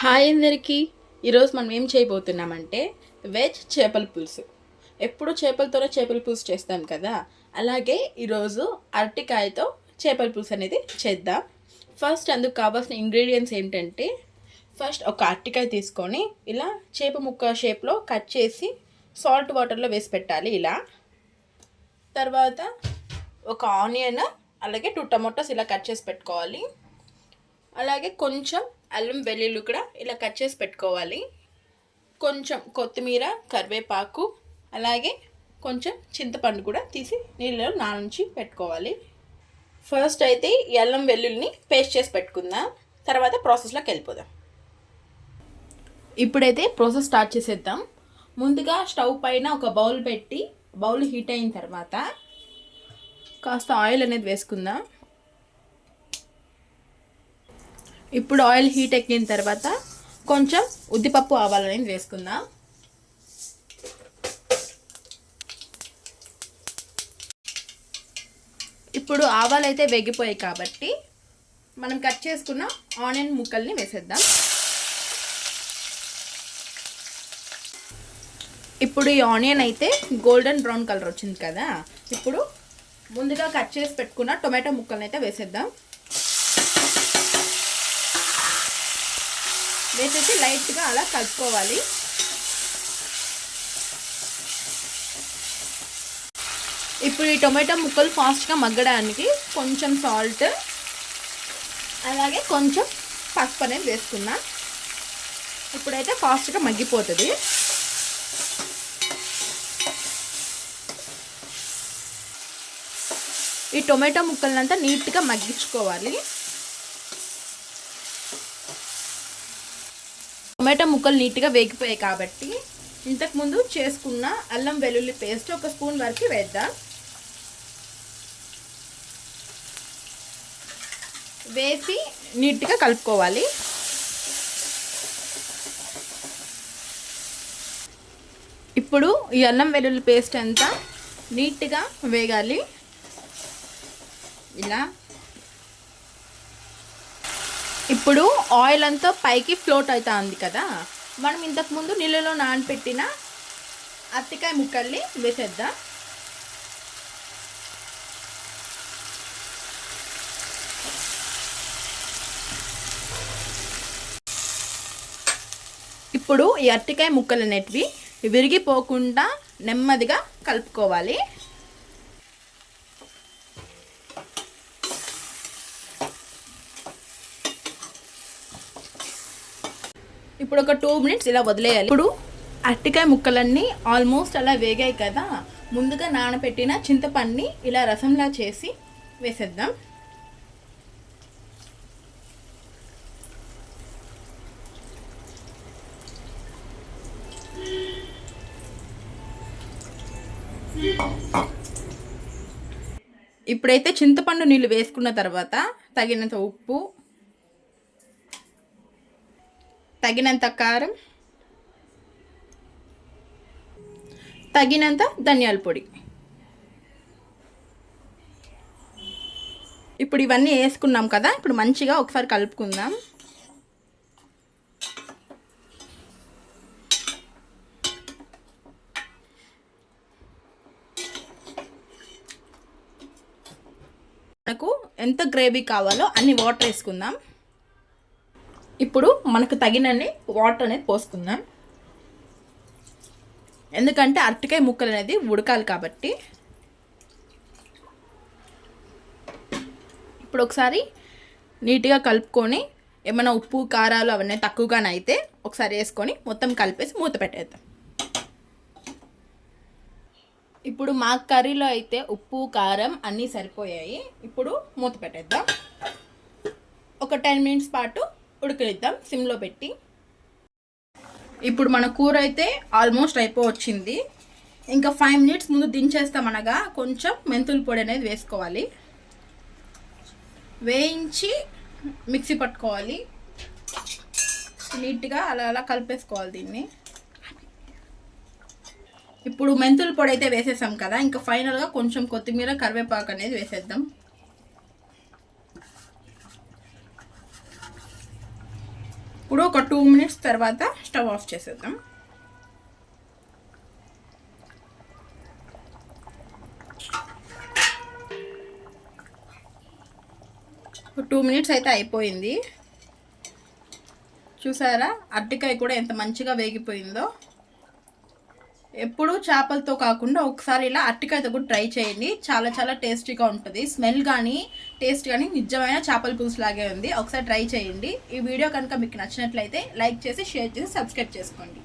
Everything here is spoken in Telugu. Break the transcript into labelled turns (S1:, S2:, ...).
S1: హాయ్ అందరికీ. ఈరోజు మనం ఏం చేయబోతున్నామంటే వెజ్ చేపల పులుసు. ఎప్పుడు చేపలతోనే చేపల పులుసు చేస్తాం కదా, అలాగే ఈరోజు అరటికాయతో చేపల పులుసు అనేది చేద్దాం. ఫస్ట్ అందుకు కావాల్సిన ఇంగ్రీడియంట్స్ ఏంటంటే, ఫస్ట్ ఒక అరటికాయ తీసుకొని ఇలా చేప ముక్క షేప్లో కట్ చేసి సాల్ట్ వాటర్లో వేసి పెట్టాలి ఇలా. తర్వాత ఒక ఆనియన్, అలాగే 2 టమాటోస్ ఇలా కట్ చేసి పెట్టుకోవాలి. అలాగే కొంచెం అల్లం వెల్లుల్లి కూడా ఇలా కట్ చేసి పెట్టుకోవాలి. కొంచెం కొత్తిమీర, కరివేపాకు, అలాగే కొంచెం చింతపండు కూడా తీసి నీళ్ళలో నానించి పెట్టుకోవాలి. ఫస్ట్ అయితే ఈ అల్లం వెల్లుల్లిని పేస్ట్ చేసి పెట్టుకుందాం. తర్వాత ప్రాసెస్లోకి వెళ్ళిపోదాం. ఇప్పుడైతే ప్రాసెస్ స్టార్ట్ చేసేద్దాం. ముందుగా స్టవ్ పైన ఒక బౌల్ పెట్టి, బౌల్ హీట్ అయిన తర్వాత కాస్త ఆయిల్ అనేది వేసుకుందాం. ఇప్పుడు ఆయిల్ హీట్ ఎక్కిన తర్వాత కొంచెం ఉద్దిపప్పు ఆవాలు అనేది వేసుకుందాం. ఇప్పుడు ఆవాలు అయితే వేగిపోయాయి కాబట్టి మనం కట్ చేసుకున్న ఆనియన్ ముక్కల్ని వేసేద్దాం. ఇప్పుడు ఈ ఆనియన్ అయితే గోల్డెన్ బ్రౌన్ కలర్ వచ్చింది కదా, ఇప్పుడు ముందుగా కట్ చేసి పెట్టుకున్న టొమాటో ముక్కల్ని అయితే వేసేద్దాం. వేసేసి లైట్గా అలా కలుపుకోవాలి. ఇప్పుడు ఈ టొమాటో ముక్కలు ఫాస్ట్గా మగ్గడానికి కొంచెం సాల్ట్, అలాగే కొంచెం పసుపు అనేది వేసుకున్నా. ఇప్పుడైతే ఫాస్ట్గా మగ్గిపోతుంది. ఈ టొమాటో ముక్కలంతా నీట్గా మగ్గించుకోవాలి. టొమాటో ముక్కలు నీట్గా వేగిపోయాయి కాబట్టి ఇంతకుముందు చేసుకున్న అల్లం వెల్లుల్లి పేస్ట్ ఒక స్పూన్ వరకు వేద్దాం. వేసి నీట్గా కలుపుకోవాలి. ఇప్పుడు ఈ అల్లం వెల్లుల్లి పేస్ట్ అంతా నీట్గా వేగాలి ఇలా. ఇప్పుడు ఆయిల్ అంతా పైకి ఫ్లోట్ అవుతా ఉంది కదా, మనం ఇంతకుముందు నీళ్ళలో నానబెట్టిన అరటికాయ ముక్కల్ని వేసేద్దాం. ఇప్పుడు ఈ అరటికాయ ముక్కలు అనేటివి విరిగిపోకుండా నెమ్మదిగా కలుపుకోవాలి. ఇప్పుడు ఒక 2 మినిట్స్ ఇలా వదిలేయాలి. ఇప్పుడు అరటికాయ ముక్కలన్నీ ఆల్మోస్ట్ అలా వేగాయి కదా, ముందుగా నానబెట్టిన చింతపండుని ఇలా రసంలా చేసి వేసేద్దాం. ఇప్పుడైతే చింతపండు నీళ్ళు వేసుకున్న తర్వాత తగినంత ఉప్పు, తగినంత కారం, తగినంత ధనియాల పొడి. ఇప్పుడు ఇవన్నీ వేసుకున్నాం కదా, ఇప్పుడు మంచిగా ఒకసారి కలుపుకుందాం. మనకు ఎంత గ్రేవీ కావాలో అన్ని వాటర్ వేసుకుందాం. ఇప్పుడు మనకు తగినన్ని వాటర్ అనేది పోసుకుందాం, ఎందుకంటే అరటికాయ ముక్కలు అనేది ఉడకాలి కాబట్టి. ఇప్పుడు ఒకసారి నీట్గా కలుపుకొని ఏమైనా ఉప్పు కారాలు అవన్నీ తక్కువగానే అయితే ఒకసారి వేసుకొని మొత్తం కలిపేసి మూత పెట్టేద్దాం. ఇప్పుడు మా కర్రీలో అయితే ఉప్పు కారం అన్నీ సరిపోయాయి. ఇప్పుడు మూత పెట్టేద్దాం. ఒక 10 మినిట్స్ పాటు ఉడకనిద్దాం సిమ్లో పెట్టి. ఇప్పుడు మన కూర అయితే ఆల్మోస్ట్ అయిపోవచ్చింది. ఇంకా 5 మినిట్స్ ముందు దించేస్తామనగా కొంచెం మెంతుల పొడి అనేది వేసుకోవాలి. వేయించి మిక్సీ పట్టుకోవాలి. నీట్గా అలా అలా కలిపేసుకోవాలి దీన్ని. ఇప్పుడు మెంతుల పొడి అయితే వేసేసాం కదా, ఇంకా ఫైనల్గా కొంచెం కొత్తిమీర, కరివేపాకు అనేది వేసేద్దాం. ఇప్పుడు ఒక 2 మినిట్స్ తర్వాత స్టవ్ ఆఫ్ చేసేద్దాం. ఒక 2 మినిట్స్ అయితే అయిపోయింది. చూసారా అరటికాయ కూడా ఎంత మంచిగా వేగిపోయిందో. ఎప్పుడు చేపలతో కాకుండా ఒకసారి ఇలా అరటికాయతో కూడా ట్రై చేయండి. చాలా చాలా టేస్టీగా ఉంటుంది. స్మెల్ కానీ టేస్ట్ కానీ నిజమైన చేపల పులుసు లాగే ఉంది. ఒకసారి ట్రై చేయండి. ఈ వీడియో కనుక మీకు నచ్చినట్లయితే లైక్ చేసి షేర్ చేసి సబ్స్క్రైబ్ చేసుకోండి.